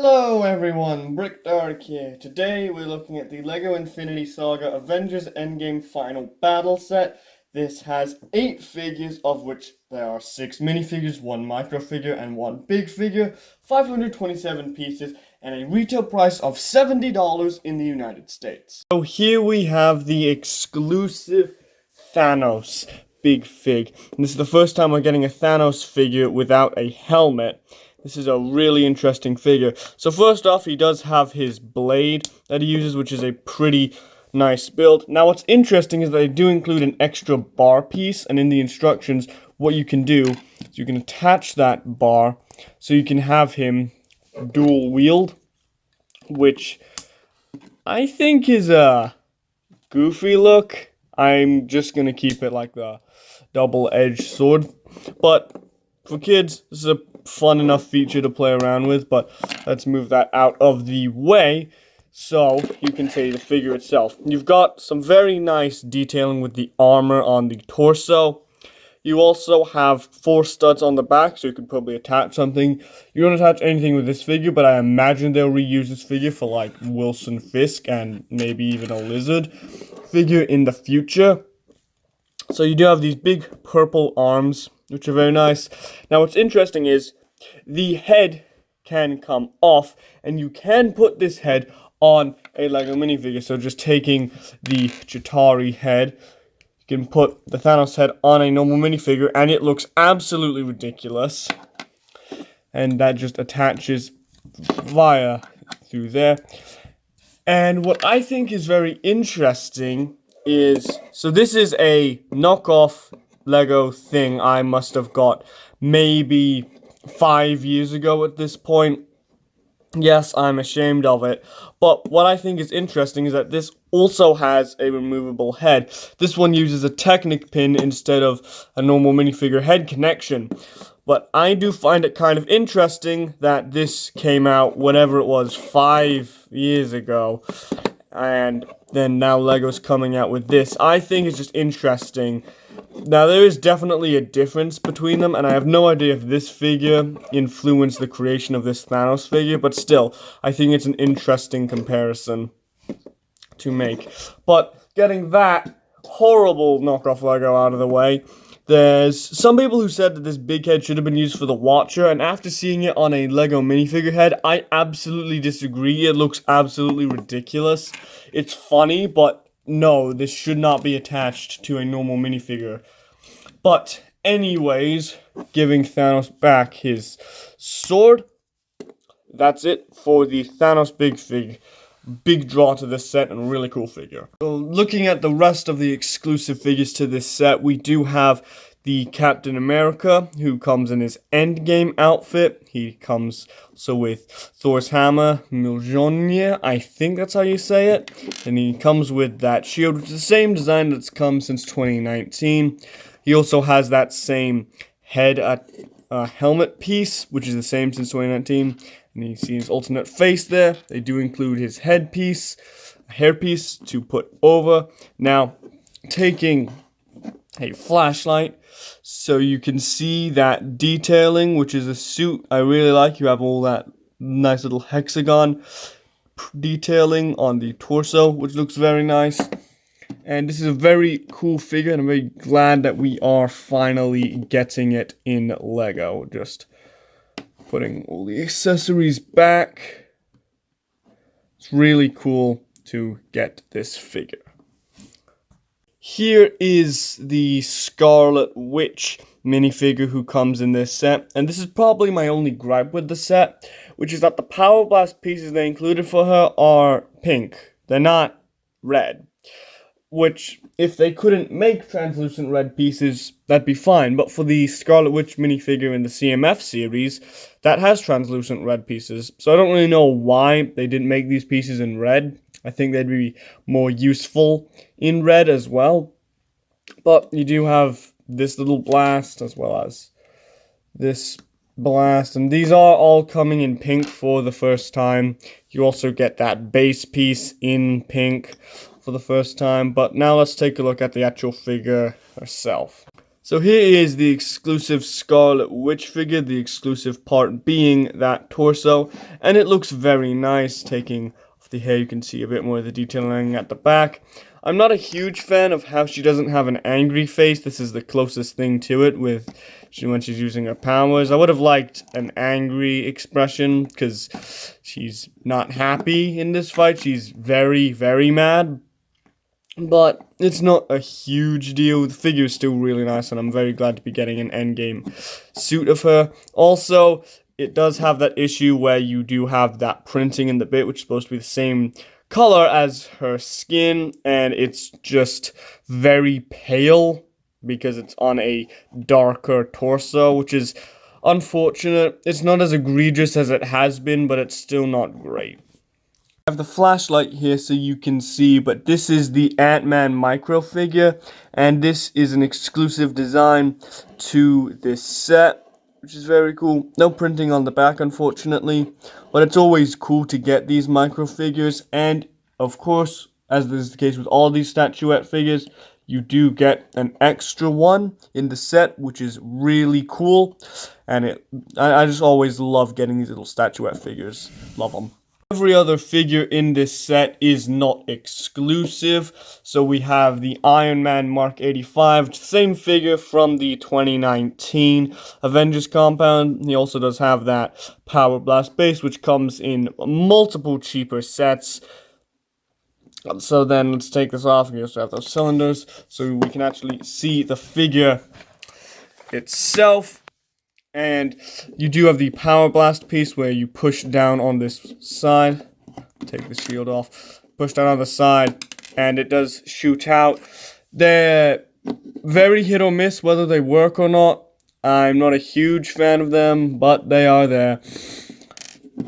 Hello everyone, Brick Dark here. Today we're looking at the LEGO Infinity Saga Avengers Endgame Final Battle Set. This has 8 figures, of which there are 6 minifigures, 1 micro figure and 1 big figure, 527 pieces, and a retail price of $70 in the United States. So here we have the exclusive Thanos Big Fig. And this is the first time we're getting a Thanos figure without a helmet. This is a really interesting figure. So first off, he does have his blade that he uses, which is a pretty nice build. Now what's interesting is that they do include an extra bar piece, and in the instructions, what you can do is you can attach that bar so you can have him dual wield, which I think is a goofy look. I'm just going to keep it like the double-edged sword, but for kids, this is a fun enough feature to play around with. But let's move that out of the way so you can see the figure itself. You've got some very nice detailing with the armor on the torso. You also have 4 studs on the back, so you could probably attach something. You don't attach anything with this figure, but I imagine they'll reuse this figure for like Wilson Fisk and maybe even a lizard figure in the future. So you do have these big purple arms, which are very nice. Now what's interesting is the head can come off, and you can put this head on a LEGO minifigure. So just taking the Chittari head, you can put the Thanos head on a normal minifigure, and it looks absolutely ridiculous. And that just attaches via through there. And what I think is very interesting is, so this is a knockoff LEGO thing I must have got maybe 5 years ago at this point. Yes, I'm ashamed of it. But what I think is interesting is that this also has a removable head. This one uses a Technic pin instead of a normal minifigure head connection. But I do find it kind of interesting that this came out, whatever it was, 5 years ago. And then now LEGO's coming out with this. I think it's just interesting. Now, there is definitely a difference between them, and I have no idea if this figure influenced the creation of this Thanos figure, but still, I think it's an interesting comparison to make. But getting that horrible knockoff LEGO out of the way, there's some people who said that this big head should have been used for the Watcher, and after seeing it on a LEGO minifigure head, I absolutely disagree. It looks absolutely ridiculous. It's funny, but no, this should not be attached to a normal minifigure. But anyways, giving Thanos back his sword. That's it for the Thanos Big Fig. Big draw to this set and a really cool figure. So looking at the rest of the exclusive figures to this set, we do have the Captain America, who comes in his Endgame outfit. He comes also with Thor's hammer, Mjolnir, I think that's how you say it. And he comes with that shield, which is the same design that's come since 2019. He also has that same head helmet piece, which is the same since 2019. And you see his alternate face there. They do include his headpiece, a hairpiece to put over. Now, taking a flashlight so you can see that detailing, which is a suit I really like. You have all that nice little hexagon detailing on the torso, which looks very nice. And this is a very cool figure, and I'm very glad that we are finally getting it in LEGO. Just putting all the accessories back. It's really cool to get this figure. Here is the Scarlet Witch minifigure who comes in this set. And this is probably my only gripe with the set, which is that the Power Blast pieces they included for her are pink. They're not red. Which, if they couldn't make translucent red pieces, that'd be fine. But for the Scarlet Witch minifigure in the CMF series, that has translucent red pieces. So I don't really know why they didn't make these pieces in red. I think they'd be more useful in red as well. But you do have this little blast as well as this blast. And these are all coming in pink for the first time. You also get that base piece in pink for the first time. But now let's take a look at the actual figure herself. So here is the exclusive Scarlet Witch figure, the exclusive part being that torso, and it looks very nice. Taking off the hair, you can see a bit more of the detailing at the back. I'm not a huge fan of how she doesn't have an angry face. This is the closest thing to it when she's using her powers. I would have liked an angry expression because she's not happy in this fight. She's very, very mad. But it's not a huge deal. The figure is still really nice, and I'm very glad to be getting an Endgame suit of her. Also, it does have that issue where you do have that printing in the bit, which is supposed to be the same color as her skin, and it's just very pale because it's on a darker torso, which is unfortunate. It's not as egregious as it has been, but it's still not great. I have the flashlight here so you can see, but this is the Ant-Man micro figure, and this is an exclusive design to this set, which is very cool. No printing on the back, unfortunately, but it's always cool to get these micro figures, and of course, as is the case with all these statuette figures, you do get an extra one in the set, which is really cool, and I just always love getting these little statuette figures. Love them. Every other figure in this set is not exclusive. So we have the Iron Man Mark 85, same figure from the 2019 Avengers compound. He also does have that Power Blast base, which comes in multiple cheaper sets. So then let's take this off. We also have those cylinders so we can actually see the figure itself. And you do have the Power Blast piece where you push down on this side. Take the shield off. Push down on the side, and it does shoot out. They're very hit or miss whether they work or not. I'm not a huge fan of them, but they are there.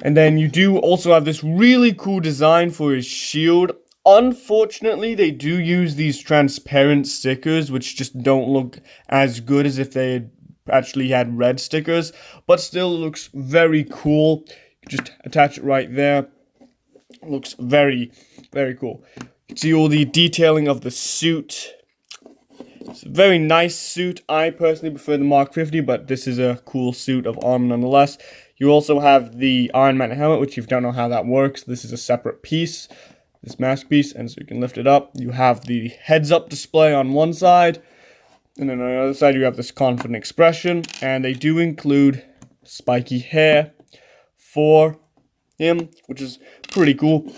And then you do also have this really cool design for his shield. Unfortunately, they do use these transparent stickers, which just don't look as good as if they had actually had red stickers, but still looks very cool. You just attach it right there. It looks very, very cool. You can see all the detailing of the suit. It's a very nice suit. I personally prefer the Mark 50, but this is a cool suit of armor nonetheless. You also have the Iron Man helmet, which if you don't know how that works, this is a separate piece, this mask piece, and so you can lift it up. You have the heads-up display on one side, and then on the other side, you have this confident expression, and they do include spiky hair for him, which is pretty cool.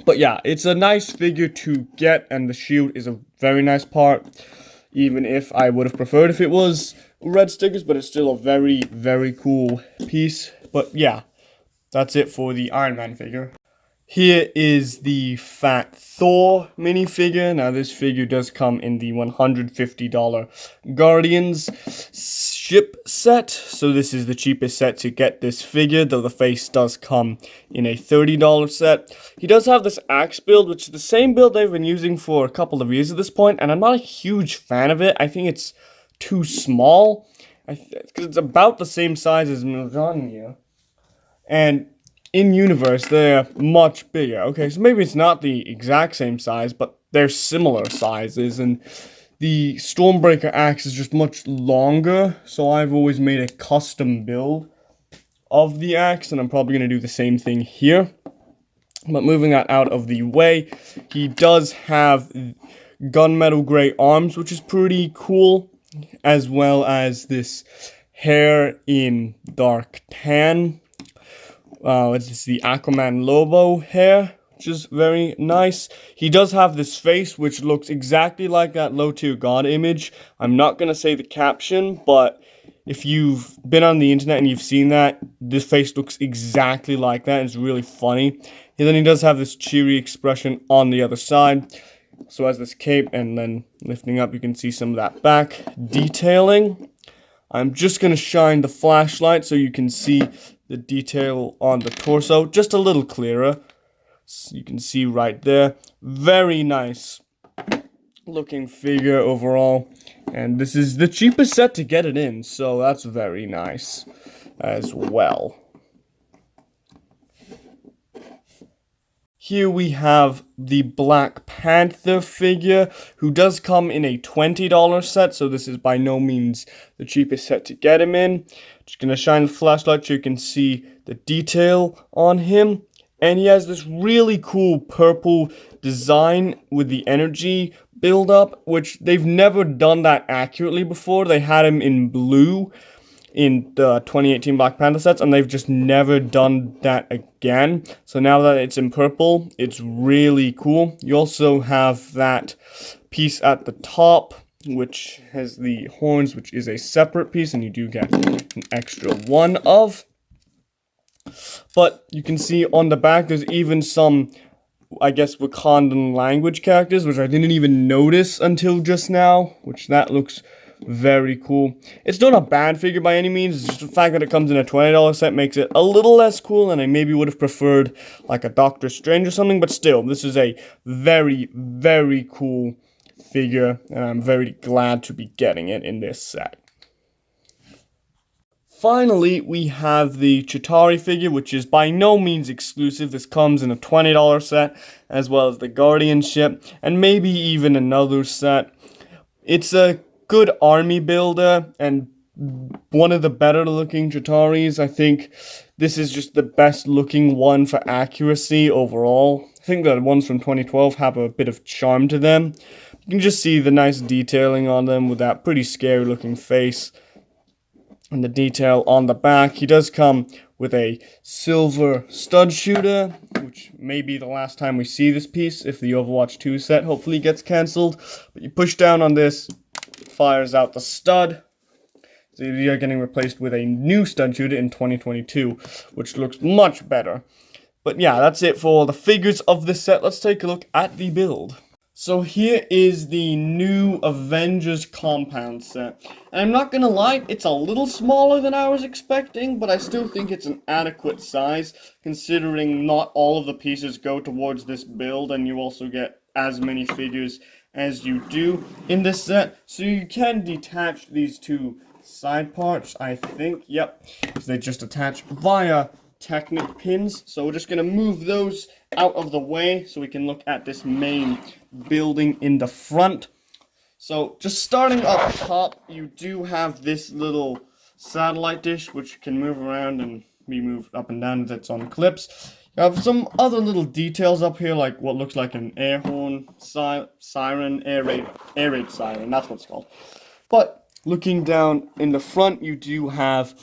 But yeah, it's a nice figure to get, and the shield is a very nice part, even if I would have preferred if it was red stickers, but it's still a very, very cool piece. But yeah, that's it for the Iron Man figure. Here is the fat Thor minifigure. Now this figure does come in the $150 Guardians ship set. So this is the cheapest set to get this figure, though the face does come in a $30 set. He does have this axe build, which is the same build they've been using for a couple of years at this point, and I'm not a huge fan of it. I think it's too small, because it's about the same size as Mjolnir. And in universe, they're much bigger. Okay, so maybe it's not the exact same size, but they're similar sizes, and the Stormbreaker axe is just much longer, so I've always made a custom build of the axe, and I'm probably going to do the same thing here. But moving that out of the way, he does have gunmetal gray arms, which is pretty cool, as well as this hair in dark tan. It's the Aquaman Lobo hair, which is very nice. He does have this face, which looks exactly like that low-tier god image. I'm not going to say the caption, but if you've been on the internet and you've seen that, this face looks exactly like that. It's really funny. And then he does have this cheery expression on the other side. So as this cape, and then lifting up, you can see some of that back detailing. I'm just going to shine the flashlight so you can see the detail on the torso just a little clearer. So you can see right there. Very nice looking figure overall. And this is the cheapest set to get it in, so that's very nice as well. here we have the Black Panther figure, who does come in a $20 set, so this is by no means the cheapest set to get him in. Just gonna shine the flashlight so you can see the detail on him. And he has this really cool purple design with the energy build-up, which they've never done that accurately before. They had him in blue in the 2018 Black Panther sets, and they've just never done that again. So now that it's in purple, it's really cool. You also have that piece at the top, which has the horns, which is a separate piece, and you do get an extra one of. But you can see on the back, there's even some, I guess, Wakandan language characters, which I didn't even notice until just now, which that looks very cool. It's not a bad figure by any means. It's just the fact that it comes in a $20 set makes it a little less cool, and I maybe would have preferred like a Doctor Strange or something, but still, this is a very, very cool figure, and I'm very glad to be getting it in this set. Finally, we have the Chittari figure, which is by no means exclusive. This comes in a $20 set, as well as the Guardian ship, and maybe even another set. It's a good army builder, and one of the better looking Chittaris. I think this is just the best looking one for accuracy overall. I think the ones from 2012 have a bit of charm to them. You can just see the nice detailing on them with that pretty scary looking face. And the detail on the back. He does come with a silver stud shooter, which may be the last time we see this piece if the Overwatch 2 set hopefully gets cancelled. But you push down on this, it fires out the stud. So you're getting replaced with a new stud shooter in 2022, which looks much better. But yeah, that's it for all the figures of this set. Let's take a look at the build. So here is the new Avengers compound set. And I'm not gonna lie, it's a little smaller than I was expecting, but I still think it's an adequate size, considering not all of the pieces go towards this build, and you also get as many figures as you do in this set. So you can detach these two side parts, I think. Yep, they just attach via Technic pins. So we're just going to move those out of the way so we can look at this main building in the front. So just starting up top, you do have this little satellite dish which can move around and be moved up and down as it's on clips. You have some other little details up here, like what looks like an air horn, siren, air raid siren, that's what it's called. But looking down in the front, you do have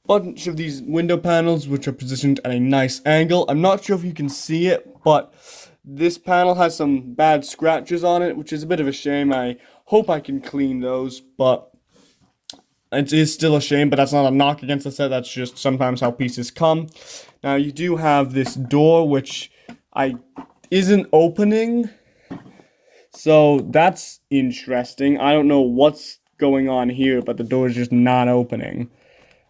bunch of these window panels which are positioned at a nice angle. I'm not sure if you can see it, but this panel has some bad scratches on it, which is a bit of a shame. I hope I can clean those, but it is still a shame, but that's not a knock against the set. That's just sometimes how pieces come. Now you do have this door which isn't opening, so that's interesting. I don't know what's going on here, but the door is just not opening.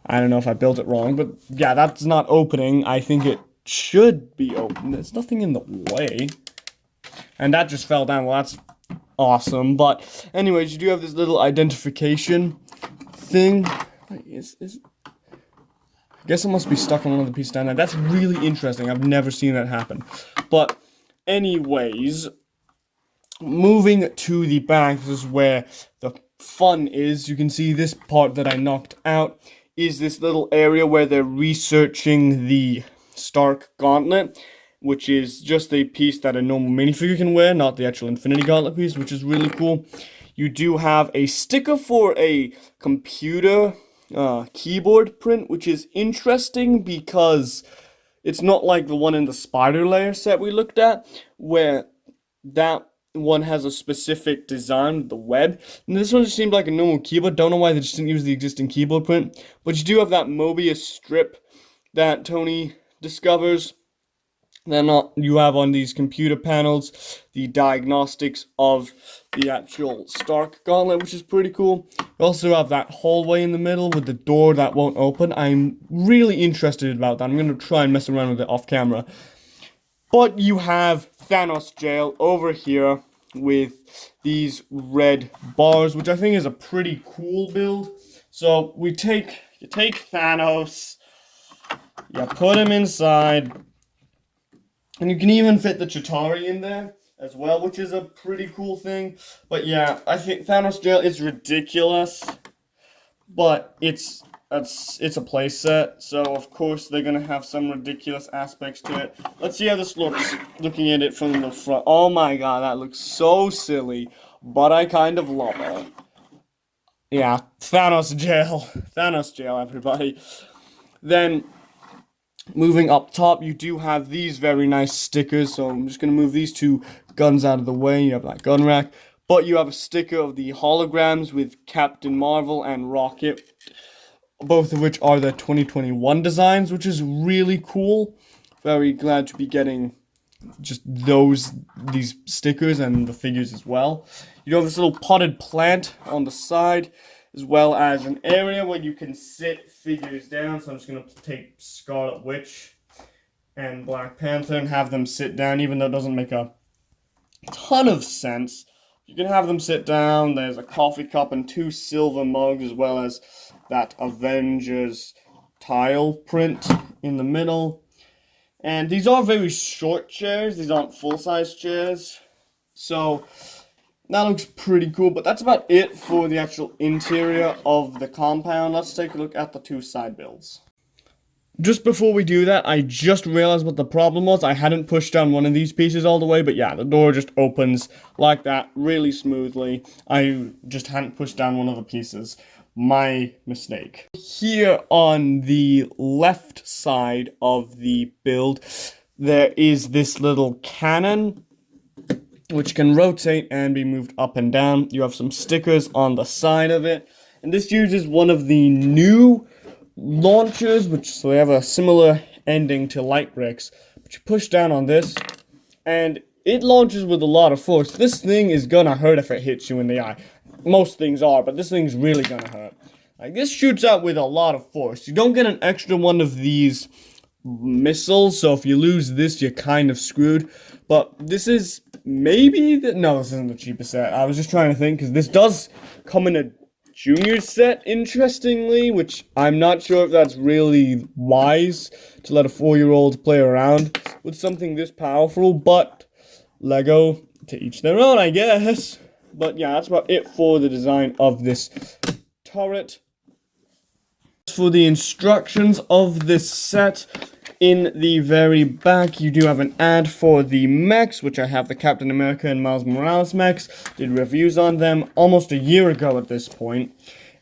I don't know if I built it wrong, but yeah, that's not opening. I think it should be open. There's nothing in the way. And that just fell down. Well, that's awesome. But anyways, you do have this little identification thing. I guess it must be stuck on one of the pieces down there. That's really interesting. I've never seen that happen. But anyways, moving to the back, this is where the fun is. You can see this part that I knocked out is this little area where they're researching the Stark Gauntlet, which is just a piece that a normal minifigure can wear, not the actual Infinity Gauntlet piece, which is really cool. You do have a sticker for a computer keyboard print, which is interesting because it's not like the one in the Spider Layer set we looked at, where that one has a specific design with the web. And this one just seemed like a normal keyboard. Don't know why they just didn't use the existing keyboard print. But you do have that Mobius strip that Tony discovers. Then you have on these computer panels the diagnostics of the actual Stark Gauntlet, which is pretty cool. You also have that hallway in the middle with the door that won't open. I'm really interested about that. I'm going to try and mess around with it off camera. But you have Thanos Jail over here with these red bars, which I think is a pretty cool build. So you take Thanos, you put him inside, And you can even fit the Chittari in there as well, which is a pretty cool thing. But yeah, I think Thanos Jail is ridiculous, but it's a playset, so of course they're gonna have some ridiculous aspects to it. Let's see how this looks, looking at it from the front. Oh my god, that looks so silly, but I kind of love it. Yeah, Thanos Jail. Thanos Jail, everybody. Then, moving up top, you do have these very nice stickers, so I'm just going to move these two guns out of the way. You have that gun rack, but you have a sticker of the holograms with Captain Marvel and Rocket, both of which are the 2021 designs, which is really cool. Very glad to be getting just these stickers and the figures as well. You have this little potted plant on the side, as well as an area where you can sit figures down. So I'm just going to take Scarlet Witch and Black Panther and have them sit down, even though it doesn't make a ton of sense. You can have them sit down. There's a coffee cup and 2 silver mugs, as well as that Avengers tile print in the middle. And these are very short chairs. These aren't full-size chairs. So that looks pretty cool. But that's about it for the actual interior of the compound. Let's take a look at the 2 side builds. Just before we do that, I just realized what the problem was. I hadn't pushed down one of these pieces all the way. But yeah, the door just opens like that really smoothly. I just hadn't pushed down one of the pieces. My mistake. Here on the left side of the build, there is this little cannon, which can rotate and be moved up and down. You have some stickers on the side of it, and this uses one of the new launchers, so they have a similar ending to light bricks. But you push down on this, and it launches with a lot of force. This thing is gonna hurt if it hits you in the eye. Most things are, but this thing's really gonna hurt. Like, this shoots out with a lot of force. You don't get an extra one of these missiles, so if you lose this, you're kind of screwed. But this is maybe no, this isn't the cheapest set. I was just trying to think, because this does come in a junior set, interestingly, which I'm not sure if that's really wise to let a 4-year-old play around with something this powerful, but Lego, to each their own, I guess. But yeah, that's about it for the design of this turret. For the instructions of this set, in the very back, you do have an ad for the mechs, which I have the Captain America and Miles Morales mechs. Did reviews on them almost a year ago at this point.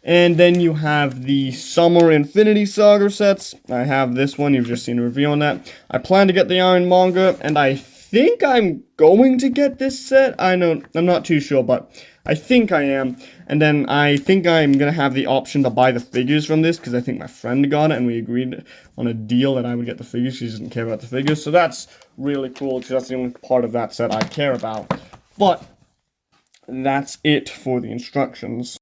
And then you have the Summer Infinity Saga sets. I have this one, you've just seen a review on that. I plan to get the Iron Manga, and I think I'm going to get this set. I'm not too sure, but I think I am. And then I think I'm going to have the option to buy the figures from this, because I think my friend got it, and we agreed on a deal that I would get the figures. She doesn't care about the figures, so that's really cool, because that's the only part of that set I care about. But that's it for the instructions.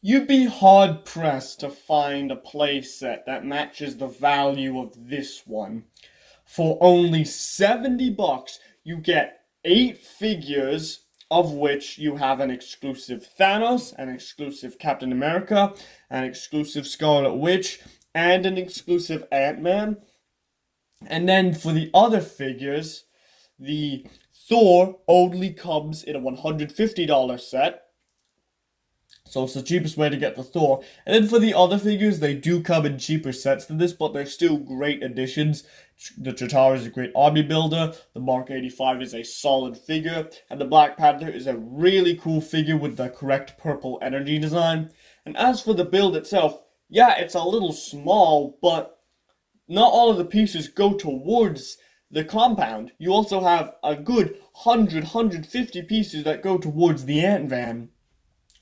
You'd be hard-pressed to find a playset that matches the value of this one. For only $70, you get 8 figures, of which you have an exclusive Thanos, an exclusive Captain America, an exclusive Scarlet Witch, and an exclusive Ant-Man. And then for the other figures, the Thor only comes in a $150 set. So it's the cheapest way to get the Thor. And then for the other figures, they do come in cheaper sets than this, but they're still great additions. The Chittari is a great army builder. The Mark 85 is a solid figure. And the Black Panther is a really cool figure with the correct purple energy design. And as for the build itself, yeah, it's a little small, but not all of the pieces go towards the compound. You also have a good 150 pieces that go towards the Ant-Man,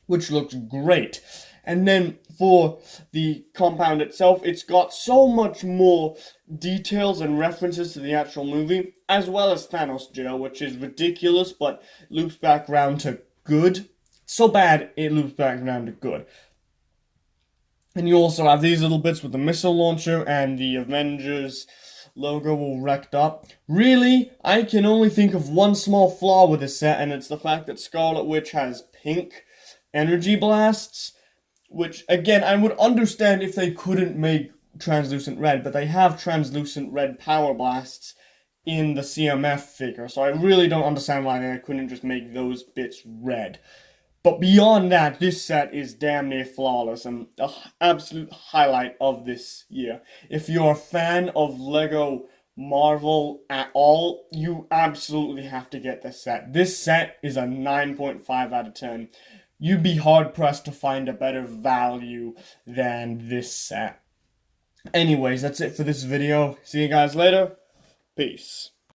which looks great. And then for the compound itself, it's got so much more details and references to the actual movie, as well as Thanos Jail, which is ridiculous, but loops back around to good. So bad, it loops back around to good. And you also have these little bits with the missile launcher and the Avengers logo all wrecked up. Really, I can only think of one small flaw with this set, and it's the fact that Scarlet Witch has pink energy blasts, which, again, I would understand if they couldn't make translucent red, but they have translucent red power blasts in the CMF figure, so I really don't understand why they couldn't just make those bits red. But beyond that, this set is damn near flawless and an absolute highlight of this year. If you're a fan of Lego Marvel at all, you absolutely have to get this set. This set is a 9.5 out of 10. You'd be hard pressed to find a better value than this set. Anyways, that's it for this video. See you guys later. Peace.